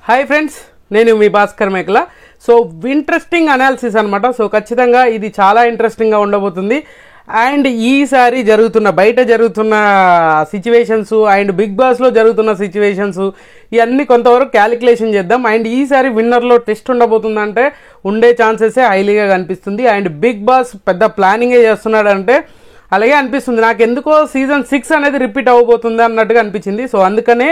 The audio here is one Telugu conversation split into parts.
హాయ్ ఫ్రెండ్స్, నేను మీ భాస్కర్ మేకల. సో ఇంట్రెస్టింగ్ అనాలిసిస్ అనమాట. సో ఖచ్చితంగా ఇది చాలా ఇంట్రెస్టింగ్గా ఉండబోతుంది. అండ్ ఈసారి బయట జరుగుతున్న సిచ్యువేషన్స్ అండ్ బిగ్ బాస్లో జరుగుతున్న సిచ్యువేషన్స్ ఇవన్నీ కొంతవరకు క్యాలిక్యులేషన్ చేద్దాం. అండ్ ఈసారి విన్నర్లో టెస్ట్ ఉండబోతుందంటే ఉండే ఛాన్సెస్ హైలీగా కనిపిస్తుంది. అండ్ బిగ్ బాస్ పెద్ద ప్లానింగే చేస్తున్నాడంటే అలాగే అనిపిస్తుంది. నాకు ఎందుకో సీజన్ 6 అనేది రిపీట్ అవ్వబోతుంది అన్నట్టుగా అనిపించింది. సో అందుకనే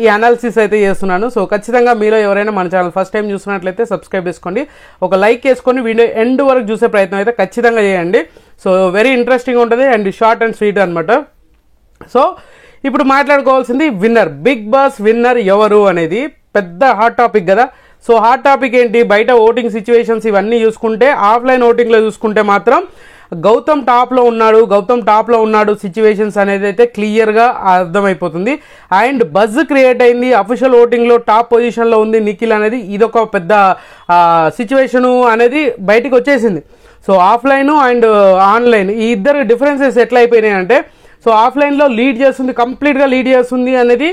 ఈ అనాలిసిస్ అయితే చేస్తున్నాను. సో ఖచ్చితంగా మీలో ఎవరైనా మన ఛానల్ ఫస్ట్ టైం చూసినట్లయితే సబ్స్క్రైబ్ చేసుకోండి, ఒక లైక్ చేసుకొని వీడియో ఎండ్ వరకు చూసే ప్రయత్నం అయితే ఖచ్చితంగా చేయండి. సో వెరీ ఇంట్రెస్టింగ్ ఉంటుంది అండ్ షార్ట్ అండ్ స్వీట్ అనమాట. సో ఇప్పుడు మాట్లాడుకోవాల్సింది విన్నర్, బిగ్ బాస్ విన్నర్ ఎవరు అనేది పెద్ద హాట్ టాపిక్ కదా. సో హాట్ టాపిక్ ఏంటి, బయట ఓటింగ్ సిచ్యువేషన్స్ ఇవన్నీ చూసుకుంటే ఆఫ్లైన్ ఓటింగ్లో చూసుకుంటే మాత్రం గౌతమ్ టాప్లో ఉన్నాడు సిచ్యువేషన్స్ అనేది అయితే క్లియర్గా అర్థమైపోతుంది. అండ్ బజ్ క్రియేట్ అయింది, అఫీషియల్ ఓటింగ్లో టాప్ పొజిషన్లో ఉంది నిఖిల్ అనేది. ఇదొక పెద్ద సిచ్యువేషను అనేది బయటికి వచ్చేసింది. సో ఆఫ్లైన్ అండ్ ఆన్లైన్ ఈ ఇద్దరు డిఫరెన్సెస్ ఎట్లా అయిపోయినాయి అంటే, సో ఆఫ్లైన్లో కంప్లీట్గా లీడ్ చేస్తుంది అనేది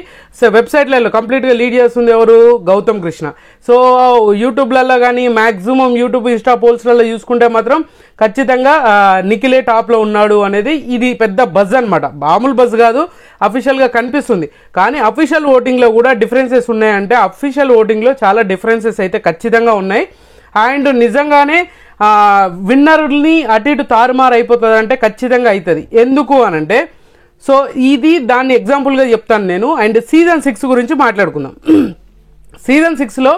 వెబ్సైట్లలో కంప్లీట్గా లీడ్ చేస్తుంది ఎవరు, గౌతమ్ కృష్ణ. సో యూట్యూబ్లలో కానీ మ్యాక్సిమం యూట్యూబ్ ఇన్స్టా పోల్స్లలో చూసుకుంటే మాత్రం ఖచ్చితంగా నిఖిలే టాప్లో ఉన్నాడు అనేది ఇది పెద్ద బజ్ అనమాట. మామూలు బజ్ కాదు, అఫీషియల్గా కనిపిస్తుంది. కానీ అఫీషియల్ ఓటింగ్లో కూడా డిఫరెన్సెస్ ఉన్నాయంటే అఫీషియల్ ఓటింగ్లో చాలా డిఫరెన్సెస్ అయితే ఖచ్చితంగా ఉన్నాయి. అండ్ నిజంగానే విన్నర్ని అటు ఇటు తారుమారు అయిపోతుంది అంటే ఖచ్చితంగా అవుతుంది. ఎందుకు అనంటే, సో ఇది దాన్ని ఎగ్జాంపుల్గా చెప్తాను నేను. అండ్ సీజన్ 6 గురించి మాట్లాడుకుందాం. సీజన్ 6లో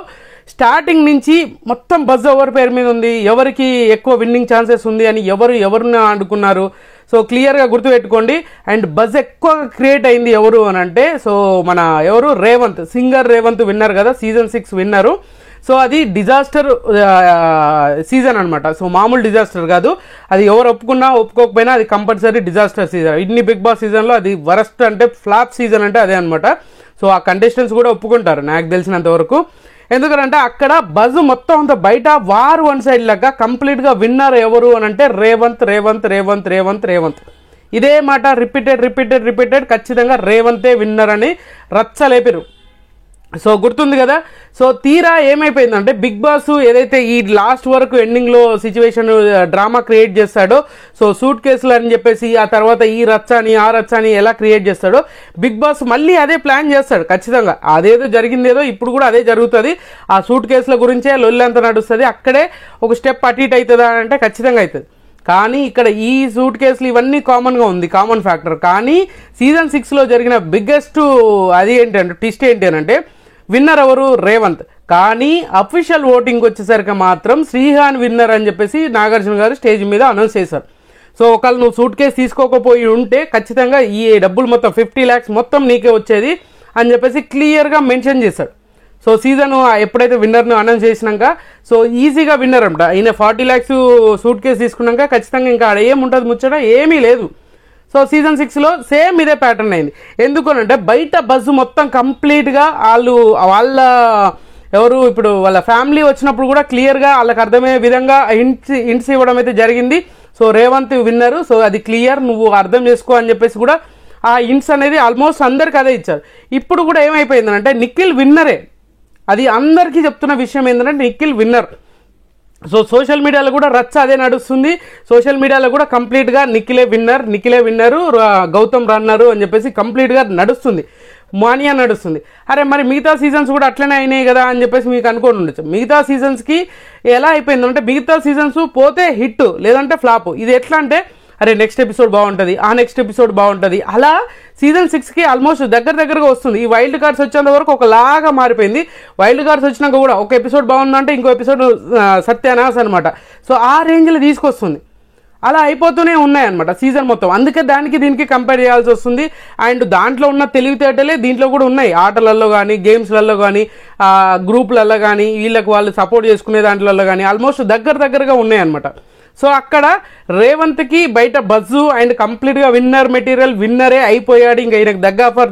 స్టార్టింగ్ నుంచి మొత్తం బజ్ ఎవరి పేరు మీద ఉంది, ఎవరికి ఎక్కువ విన్నింగ్ ఛాన్సెస్ ఉంది అని ఎవరిని అనుకున్నారు. సో క్లియర్గా గుర్తుపెట్టుకోండి. అండ్ బజ్ ఎక్కువ క్రియేట్ అయింది ఎవరు అని అంటే, సో మన రేవంత్, సింగర్ రేవంత్ విన్నర్ కదా, సీజన్ 6 విన్నరు. సో అది డిజాస్టర్ సీజన్ అనమాట. సో మామూలు డిజాస్టర్ కాదు, అది ఎవరు ఒప్పుకోకపోయినా అది కంపల్సరీ డిజాస్టర్ సీజన్. ఇన్ని బిగ్ బాస్ సీజన్లో అది వరస్ట్ అంటే ఫ్లాప్ సీజన్ అంటే అదే అనమాట. సో ఆ కంటెస్టెంట్స్ కూడా ఒప్పుకుంటారు నాకు తెలిసినంత వరకు. ఎందుకంటే అక్కడ బజ్ మొత్తం అంత బయట వార్ వన్ సైడ్ లాగా కంప్లీట్గా విన్నర్ ఎవరు అని అంటే రేవంత్. ఇదే మాట రిపీటెడ్ ఖచ్చితంగా రేవంతే విన్నర్ అని రచ్చలేపారు. సో గుర్తుంది కదా. సో తీరా ఏమైపోయిందంటే, బిగ్ బాస్ ఏదైతే ఈ లాస్ట్ వరకు ఎండింగ్లో సిచ్యువేషన్ డ్రామా క్రియేట్ చేస్తాడో, సో సూట్ కేసులు అని చెప్పేసి ఆ తర్వాత ఈ రచ్చని ఆ రచ్చని ఎలా క్రియేట్ చేస్తాడో బిగ్ బాస్ మళ్ళీ అదే ప్లాన్ చేస్తాడు ఖచ్చితంగా. అదేదో జరిగిందేదో ఇప్పుడు కూడా అదే జరుగుతుంది. ఆ సూట్ కేసుల గురించే లొల్లంతా నడుస్తుంది. అక్కడే ఒక స్టెప్ అటు ఇటు అవుతుందా అంటే ఖచ్చితంగా అవుతుంది. కానీ ఇక్కడ ఈ సూట్ కేసులు ఇవన్నీ కామన్గా ఉంది, కామన్ ఫ్యాక్టర్. కానీ సీజన్ 6లో జరిగిన బిగ్గెస్ట్ అది ఏంటంటే ట్విస్ట్ ఏంటి అని అంటే, విన్నర్ ఎవరు, రేవంత్. కానీ అఫీషియల్ ఓటింగ్ వచ్చేసరికి మాత్రం శ్రీహాన్ విన్నర్ అని చెప్పేసి నాగార్జున గారు స్టేజ్ మీద అనౌన్స్ చేశారు. సో ఒకవేళ నువ్వు సూట్ కేసు తీసుకోకపోయి ఉంటే ఖచ్చితంగా ఈ డబ్బులు మొత్తం 50 lakhs మొత్తం నీకే వచ్చేది అని చెప్పేసి క్లియర్గా మెన్షన్ చేశాడు. సో సీజన్ ఎప్పుడైతే విన్నర్ను అనౌన్స్ చేసినాక సో ఈజీగా విన్నర్ అంట. ఈయన 40 lakhs సూట్ కేసు తీసుకున్నాక ఖచ్చితంగా ఇంకా ఆడ ఏముంటుంది ముచ్చట, ఏమీ లేదు. సో సీజన్ 6లో సేమ్ ఇదే ప్యాటర్న్ అయింది. ఎందుకనంటే బయట బజ్ మొత్తం కంప్లీట్గా ఇప్పుడు వాళ్ళ ఫ్యామిలీ వచ్చినప్పుడు కూడా క్లియర్గా వాళ్ళకి అర్థమయ్యే విధంగా హింట్స్ ఇవ్వడం అయితే జరిగింది. సో రేవంత్ విన్నరు, సో అది క్లియర్, నువ్వు అర్థం చేసుకో అని చెప్పేసి కూడా ఆ హింట్స్ అనేది ఆల్మోస్ట్ అందరికి అదే ఇచ్చారు. ఇప్పుడు కూడా ఏమైపోయిందంటే నిఖిల్ విన్నరే, అది అందరికీ చెప్తున్న విషయం ఏంటంటే నిఖిల్ విన్నర్. సో సోషల్ మీడియాలో కూడా రచ్చ అదే నడుస్తుంది. సోషల్ మీడియాలో కూడా కంప్లీట్గా నిఖిలే విన్నరు, గౌతమ్ రన్నరు అని చెప్పేసి కంప్లీట్గా నడుస్తుంది, మానియా నడుస్తుంది. అరే మరి మిగతా సీజన్స్ కూడా అట్లనే అయినాయి కదా అని చెప్పేసి మీకు అనుకోని ఉండొచ్చు. మిగతా సీజన్స్కి ఎలా అయిపోయిందంటే, మిగతా సీజన్స్ పోతే హిట్ లేదంటే ఫ్లాప్. ఇది ఎట్లా అంటే, అరే నెక్స్ట్ ఎపిసోడ్ బాగుంటుంది, ఆ నెక్స్ట్ ఎపిసోడ్ బాగుంటుంది, అలా సీజన్ 6కి ఆల్మోస్ట్ దగ్గరగా వస్తుంది. ఈ వైల్డ్ కార్డ్స్ వచ్చేంత వరకు ఒకలాగా మారిపోయింది. వైల్డ్ కార్డ్స్ వచ్చినాక కూడా ఒక ఎపిసోడ్ బాగుందంటే ఇంకో ఎపిసోడ్ సత్యానాశ అనమాట. సో ఆ రేంజ్లో తీసుకొస్తుంది. అలా అయిపోతూనే ఉన్నాయన్నమాట సీజన్ మొత్తం. అందుకే దీనికి కంపేర్ చేయాల్సి వస్తుంది. అండ్ దాంట్లో ఉన్న తెలివితేటలే దీంట్లో కూడా ఉన్నాయి. ఆటలలో కానీ, గేమ్స్లలో కానీ, గ్రూప్లలో కానీ, వీళ్ళకి వాళ్ళు సపోర్ట్ చేసుకునే దాంట్లో కానీ ఆల్మోస్ట్ దగ్గరగా ఉన్నాయన్నమాట. సో అక్కడ రేవంత్కి బయట బజ్జు అండ్ కంప్లీట్గా విన్నర్ మెటీరియల్, విన్నరే అయిపోయాడు. ఇంకా ఈయనకు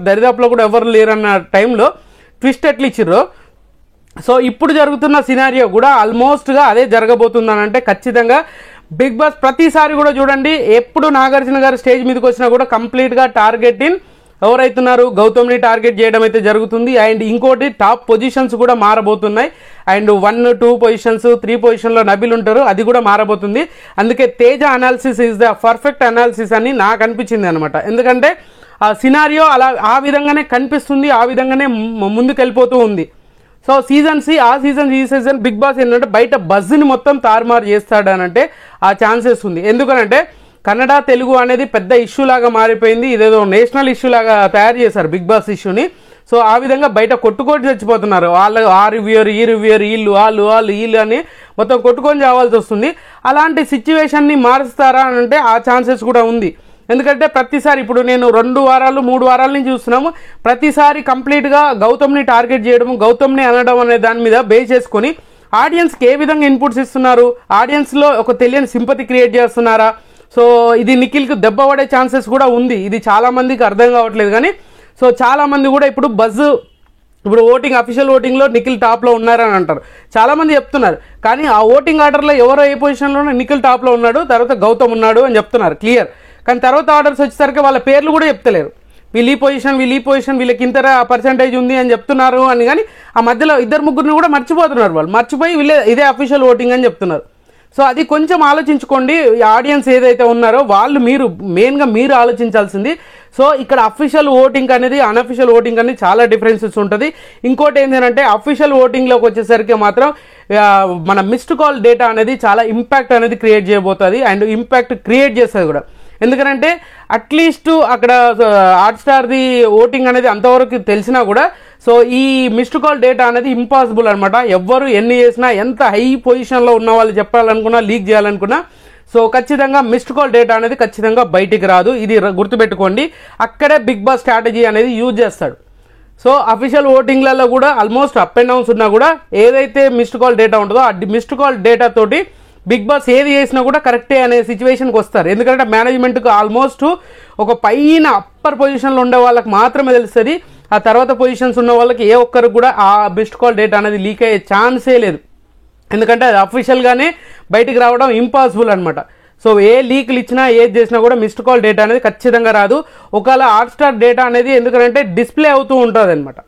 దరిదాపులో కూడా ఎవరు లేరన్న టైంలో ట్విస్ట్ ఎట్లా ఇచ్చిర్రో, సో ఇప్పుడు జరుగుతున్న సినారియో కూడా ఆల్మోస్ట్గా అదే జరగబోతుందని అంటే ఖచ్చితంగా బిగ్ బాస్ ప్రతిసారి కూడా చూడండి, ఎప్పుడు నాగార్జున గారు స్టేజ్ మీదకి వచ్చినా కూడా కంప్లీట్గా టార్గెట్ ఇన్ ఎవరైతున్నారు, గౌతమ్ని టార్గెట్ చేయడం అయితే జరుగుతుంది. అండ్ ఇంకోటి టాప్ పొజిషన్స్ కూడా మారబోతున్నాయి. అండ్ 1, 2 పొజిషన్స్ 3 పొజిషన్లో నబిల్ ఉంటారు, అది కూడా మారబోతుంది. అందుకే Teja analysis is the perfect analysis అని నాకు అనిపించింది అనమాట. ఎందుకంటే ఆ సినారియో అలా ఆ విధంగానే కనిపిస్తుంది, ఆ విధంగానే ముందుకు వెళ్ళిపోతూ ఉంది. సో సీజన్ సి ఆ సీజన్ ఈ సీజన్ బిగ్ బాస్ ఏంటంటే బయట బజ్ని మొత్తం తారుమారు చేస్తాడు అని అంటే ఆ ఛాన్సెస్ ఉంది. ఎందుకనంటే కన్నడ తెలుగు అనేది పెద్ద ఇష్యూ లాగా మారిపోయింది. ఇదేదో నేషనల్ ఇష్యూ లాగా తయారు చేశారు బిగ్ బాస్ ఇష్యూని. సో ఆ విధంగా బయట కొట్టుకొని చచ్చిపోతున్నారు. వాళ్ళు ఆ రివ్యూయర్ ఈ రివ్యూయర్, వీళ్ళు అని మొత్తం కొట్టుకొని చావాల్సి వస్తుంది. అలాంటి సిచ్యువేషన్ని మారుస్తారా అని అంటే ఆ ఛాన్సెస్ కూడా ఉంది. ఎందుకంటే ప్రతిసారి ఇప్పుడు నేను 2 వారాలు 3 వారాల నుంచి చూస్తున్నాము, ప్రతిసారి కంప్లీట్గా గౌతమ్ని టార్గెట్ చేయడం, గౌతమ్ని అనడం అనే దాని మీద బేస్ చేసుకొని ఆడియన్స్కి ఏ విధంగా ఇన్పుట్స్ ఇస్తున్నారు, ఆడియన్స్లో ఒక తెలియని సింపతి క్రియేట్ చేస్తున్నారా. సో ఇది నిఖిల్కి దెబ్బ పడే ఛాన్సెస్ కూడా ఉంది. ఇది చాలామందికి అర్థం కావట్లేదు. కానీ సో చాలామంది కూడా ఇప్పుడు ఇప్పుడు ఓటింగ్ అఫీషియల్ ఓటింగ్లో నిఖిల్ టాప్లో ఉన్నారని అంటారు, చాలామంది చెప్తున్నారు. కానీ ఆ ఓటింగ్ ఆర్డర్లో ఎవరో ఏ పొజిషన్లోనే నిఖిల్ టాప్లో ఉన్నాడు, తర్వాత గౌతమ్ ఉన్నాడు అని చెప్తున్నారు క్లియర్. కానీ తర్వాత ఆర్డర్స్ వచ్చేసరికి వాళ్ళ పేర్లు కూడా చెప్తలేరు. వీళ్ళు ఈ పొజిషన్ వీళ్ళకి ఇంత పర్సెంటేజ్ ఉంది అని చెప్తున్నారు అని. కానీ ఆ మధ్యలో 2-3 కూడా మర్చిపోతున్నారు. వాళ్ళు మర్చిపోయి ఇదే అఫీషియల్ ఓటింగ్ అని చెప్తున్నారు. సో అది కొంచెం ఆలోచించుకోండి. ఆడియన్స్ ఏదైతే ఉన్నారో వాళ్ళు మెయిన్గా మీరు ఆలోచించాల్సింది. సో ఇక్కడ అఫీషియల్ ఓటింగ్ అనేది అన్అఫీషియల్ ఓటింగ్ అనేది చాలా డిఫరెన్సెస్ ఉంటుంది. ఇంకోటి ఏంటంటే అఫీషియల్ ఓటింగ్లోకి వచ్చేసరికి మాత్రం మన మిస్డ్ కాల్ డేటా అనేది చాలా ఇంపాక్ట్ అనేది క్రియేట్ చేయబోతుంది. అండ్ ఇంపాక్ట్ క్రియేట్ చేస్తుంది కూడా. ఎందుకంటే అట్లీస్ట్ అక్కడ హాట్స్టార్ది ఓటింగ్ అనేది అంతవరకు తెలిసినా కూడా సో ఈ మిస్డ్ కాల్ డేటా అనేది ఇంపాసిబుల్ అనమాట. ఎవ్వరు ఎన్ని చేసినా, ఎంత హై పొజిషన్లో ఉన్న వాళ్ళు చెప్పాలనుకున్నా, లీక్ చేయాలనుకున్నా, సో ఖచ్చితంగా మిస్డ్ కాల్ డేటా అనేది ఖచ్చితంగా బయటికి రాదు. ఇది గుర్తుపెట్టుకోండి. అక్కడే బిగ్ బాస్ స్ట్రాటజీ అనేది యూజ్ చేస్తాడు. సో అఫీషియల్ ఓటింగ్లలో కూడా ఆల్మోస్ట్ అప్ అండ్ డౌన్స్ ఉన్నా కూడా ఏదైతే మిస్డ్ కాల్ డేటా ఉంటుందో ఆ మిస్డ్ కాల్ డేటా తోటి బిగ్ బాస్ ఏది చేసినా కూడా కరెక్టే అనే సిచ్యువేషన్కి వస్తారు. ఎందుకంటే మేనేజ్మెంట్కి ఆల్మోస్ట్ ఒక పైన అప్పర్ పొజిషన్లో ఉండే వాళ్ళకి మాత్రమే తెలుస్తుంది. ఆ తర్వాత పొజిషన్స్ ఉన్న వాళ్ళకి ఏ ఒక్కరికి కూడా ఆ మిస్డ్ కాల్ డేటా అనేది లీక్ అయ్యే ఛాన్సే లేదు. ఎందుకంటే అది అఫీషియల్గానే బయటికి రావడం ఇంపాసిబుల్ అనమాట. సో ఏ లీక్లు ఇచ్చినా ఏది చేసినా కూడా మిస్డ్ కాల్ డేటా అనేది ఖచ్చితంగా రాదు. ఒకవేళ హాట్స్టార్ డేటా అనేది ఎందుకంటే డిస్ప్లే అవుతూ ఉంటుంది అనమాట.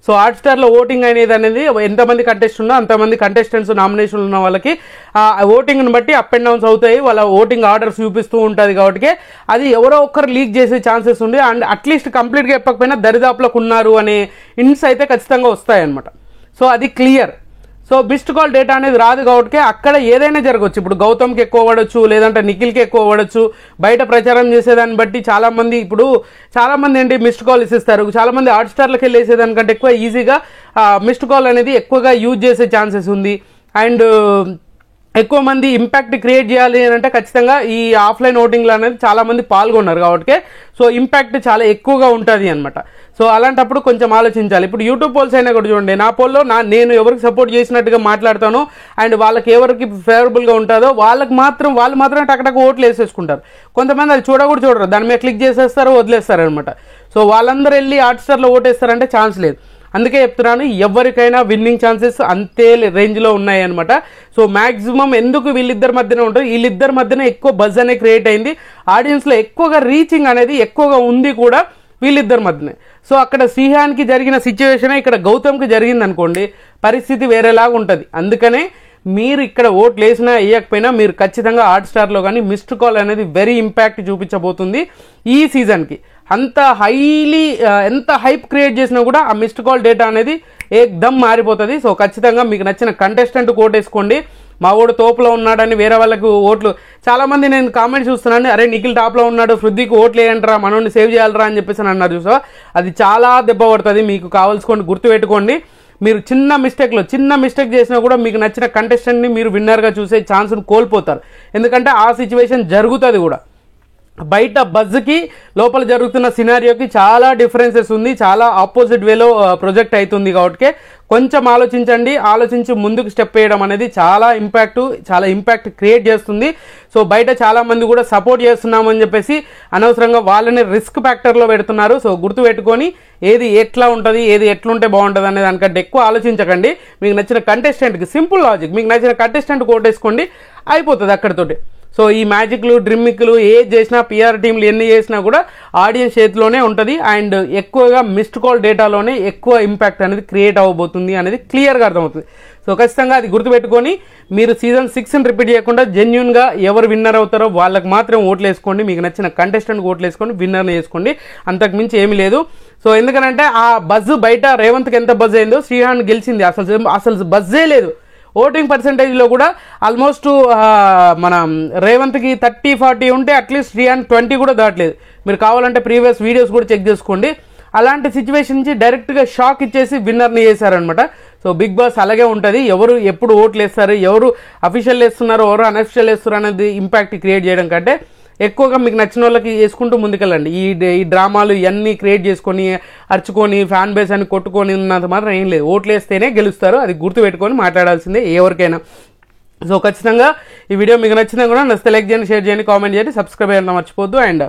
సో హాట్స్టార్లో ఓటింగ్ అనేది ఎంతమంది కంటెస్ట్ ఉన్నా అంతమంది కంటెస్టెంట్స్ నామినేషన్లు ఉన్న వాళ్ళకి ఆ ఓటింగ్ని బట్టి అప్ అండ్ డౌన్స్ అవుతాయి. వాళ్ళ ఓటింగ్ ఆర్డర్స్ చూపిస్తూ ఉంటుంది. కాబట్టి అది ఎవరో ఒక్కరు లీక్ చేసే ఛాన్సెస్ ఉంది. అండ్ అట్లీస్ట్ కంప్లీట్గా చెప్పకపోయినా దరిదాపులకు ఉన్నారు అనే హింట్స్ అయితే ఖచ్చితంగా వస్తాయన్నమాట. సో అది clear. So missed call data అనేది రాదు కాబట్టి అక్కడ ఏదైనా జరగవచ్చు. ఇప్పుడు గౌతమ్కి ఎక్కువ పడవచ్చు, లేదంటే నిఖిల్కి ఎక్కువ పడవచ్చు. బయట ప్రచారం చేసేదాన్ని బట్టి చాలామంది ఏంటి మిస్డ్ కాల్ ఇస్తారు. చాలామంది హాట్స్టార్లకు వెళ్ళి వేసేదానికంటే ఎక్కువ ఈజీగా మిస్డ్ కాల్ అనేది ఎక్కువగా యూజ్ చేసే ఛాన్సెస్ ఉంది. అండ్ ఎక్కువ మంది ఇంపాక్ట్ క్రియేట్ చేయాలి అని అంటే ఖచ్చితంగా ఈ ఆఫ్లైన్ ఓటింగ్లో అనేది చాలామంది పాల్గొన్నారు కాబట్టి సో ఇంపాక్ట్ చాలా ఎక్కువగా ఉంటుంది అనమాట. సో అలాంటప్పుడు కొంచెం ఆలోచించాలి. ఇప్పుడు యూట్యూబ్ పోల్స్ అయినా కూడా చూడండి, నా పోల్లో నేను ఎవరికి సపోర్ట్ చేసినట్టుగా మాట్లాడతాను అండ్ వాళ్ళకి ఎవరికి ఫేవరబుల్గా ఉంటుందో వాళ్ళు మాత్రం టక్ ఓట్లు వేసేసుకుంటారు. కొంతమంది అది చూడరు, దాని మీద క్లిక్ చేసేస్తారు, వదిలేస్తారు అనమాట. సో వాళ్ళందరూ వెళ్ళి హాట్స్టార్లో ఓటేస్తారంటే ఛాన్స్ లేదు. అందుకే చెప్తున్నాను, ఎవరికైనా విన్నింగ్ ఛాన్సెస్ అంతే రేంజ్లో ఉన్నాయి అనమాట. సో మ్యాక్సిమం ఎందుకు వీళ్ళిద్దరి మధ్యన ఉంటుంది, వీళ్ళిద్దరి మధ్యన ఎక్కువ బజ్ అనేది క్రియేట్ అయింది. ఆడియన్స్లో ఎక్కువగా రీచింగ్ అనేది ఎక్కువగా ఉంది కూడా వీళ్ళిద్దరి మధ్యనే. సో అక్కడ శ్రీహాన్కి జరిగిన సిచ్యువేషనే ఇక్కడ గౌతమ్కి జరిగింది అనుకోండి, పరిస్థితి వేరేలాగా ఉంటుంది. అందుకనే మీరు ఇక్కడ ఓట్లు వేసినా వేయకపోయినా మీరు ఖచ్చితంగా హాట్స్టార్లో కానీ మిస్డ్ కాల్ అనేది వెరీ ఇంపాక్ట్ చూపించబోతుంది ఈ సీజన్కి. ఎంత హైప్ క్రియేట్ చేసినా కూడా ఆ మిస్డ్ కాల్ డేటా అనేది ఏకదమ్ మారిపోతుంది. సో ఖచ్చితంగా మీకు నచ్చిన కంటెస్టెంట్ ఓటేసుకోండి. మా ఓడు తోపులో ఉన్నాడని వేరే వాళ్ళకు ఓట్లు చాలామంది నేను కామెంట్స్ చూస్తున్నాను, అరే నిఖిల్ టాప్లో ఉన్నాడు, పృథ్వీకి ఓట్లు వేయంటారా, మనోడిని సేవ్ చేయాలరా అని చెప్పేసి అన్నారు. చూసా, అది చాలా దెబ్బ పడుతుంది. మీకు కావాల్సుకోండి, గుర్తుపెట్టుకోండి. మీరు చిన్న మిస్టేక్ చేసినా కూడా మీకు నచ్చిన కంటెస్టెంట్ని మీరు విన్నర్గా చూసే ఛాన్స్ను కోల్పోతారు. ఎందుకంటే ఆ సిచ్యువేషన్ జరుగుతుంది కూడా. బయట బజ్కి లోపల జరుగుతున్న సినారియోకి చాలా డిఫరెన్సెస్ ఉంది, చాలా ఆపోజిట్ వేలో ప్రొజెక్ట్ అవుతుంది. కాబట్టి కొంచెం ఆలోచించి ముందుకు స్టెప్ వేయడం అనేది చాలా ఇంపాక్ట్ క్రియేట్ చేస్తుంది. సో బయట చాలామంది కూడా సపోర్ట్ చేస్తున్నామని చెప్పేసి అనవసరంగా వాళ్ళని రిస్క్ ఫ్యాక్టర్లో పెడుతున్నారు. సో గుర్తుపెట్టుకొని ఏది ఎట్లా ఉంటుంది, ఏది ఎట్లుంటే బాగుంటుంది అనే దానికంటే ఎక్కువ ఆలోచించకండి. మీకు నచ్చిన కంటెస్టెంట్కి సింపుల్ లాజిక్, మీకు నచ్చిన కంటెస్టెంట్ ఓటేసుకోండి, అయిపోతుంది అక్కడితోటి. సో ఈ మ్యాజిక్లు డ్రిమ్మిక్లు ఏది చేసినా పిఆర్ టీంలు ఎన్ని చేసినా కూడా ఆడియన్స్ చేతిలోనే ఉంటుంది. అండ్ ఎక్కువగా మిస్డ్ కాల్ డేటాలోనే ఎక్కువ ఇంపాక్ట్ అనేది క్రియేట్ అవ్వబోతుంది అనేది క్లియర్గా అర్థమవుతుంది. సో ఖచ్చితంగా అది గుర్తుపెట్టుకొని మీరు సీజన్ 6ని రిపీట్ చేయకుండా జెన్యున్గా ఎవరు విన్నర్ అవుతారో వాళ్ళకి మాత్రం ఓట్లు వేసుకోండి. మీకు నచ్చిన కంటెస్టెంట్కి ఓట్లు వేసుకోండి, విన్నర్ని వేసుకోండి. అంతకు మించి ఏమీ లేదు. సో ఎందుకనంటే ఆ బజ్ బయట రేవంత్కి ఎంత బజ్ అయిందో శ్రీహాన్ గెలిచింది అసలు బజ్జే లేదు. ఓటింగ్ పర్సెంటేజ్లో కూడా ఆల్మోస్ట్ మన రేవంత్కి 30-40 ఉంటే అట్లీస్ట్ శ్రీహాన్ 20 కూడా దాటలేదు. మీరు కావాలంటే ప్రీవియస్ వీడియోస్ కూడా చెక్ చేసుకోండి. అలాంటి సిచ్యువేషన్ నుంచి డైరెక్ట్గా షాక్ ఇచ్చేసి విన్నర్ని చేశారనమాట. సో బిగ్ బాస్ అలాగే ఉంటుంది. ఎవరు ఎప్పుడు ఓట్లు వేస్తారు, ఎవరు అఫీషియల్ వేస్తున్నారు, ఎవరు అన్అఫీషియల్ వేస్తున్నారు అనేది ఇంపాక్ట్ క్రియేట్ చేయడం కంటే ఎక్కువగా మీకు నచ్చిన వాళ్ళకి చేసుకుంటూ ముందుకెళ్ళండి. ఈ డ్రామాలు ఇవన్నీ క్రియేట్ చేసుకొని అరుచుకొని ఫ్యాన్ బేస్ అని కొట్టుకొని ఉన్నంత మాత్రం ఏం లేదు. ఓట్లు వేస్తేనే గెలుస్తారు, అది గుర్తుపెట్టుకొని మాట్లాడాల్సిందే ఎవరికైనా. సో ఖచ్చితంగా ఈ వీడియో మీకు నచ్చినా కూడా నచ్చితే లైక్ చేయండి, షేర్ చేయండి, కామెంట్ చేయండి, సబ్స్క్రైబ్ చేయడం మర్చిపోద్దు. అండ్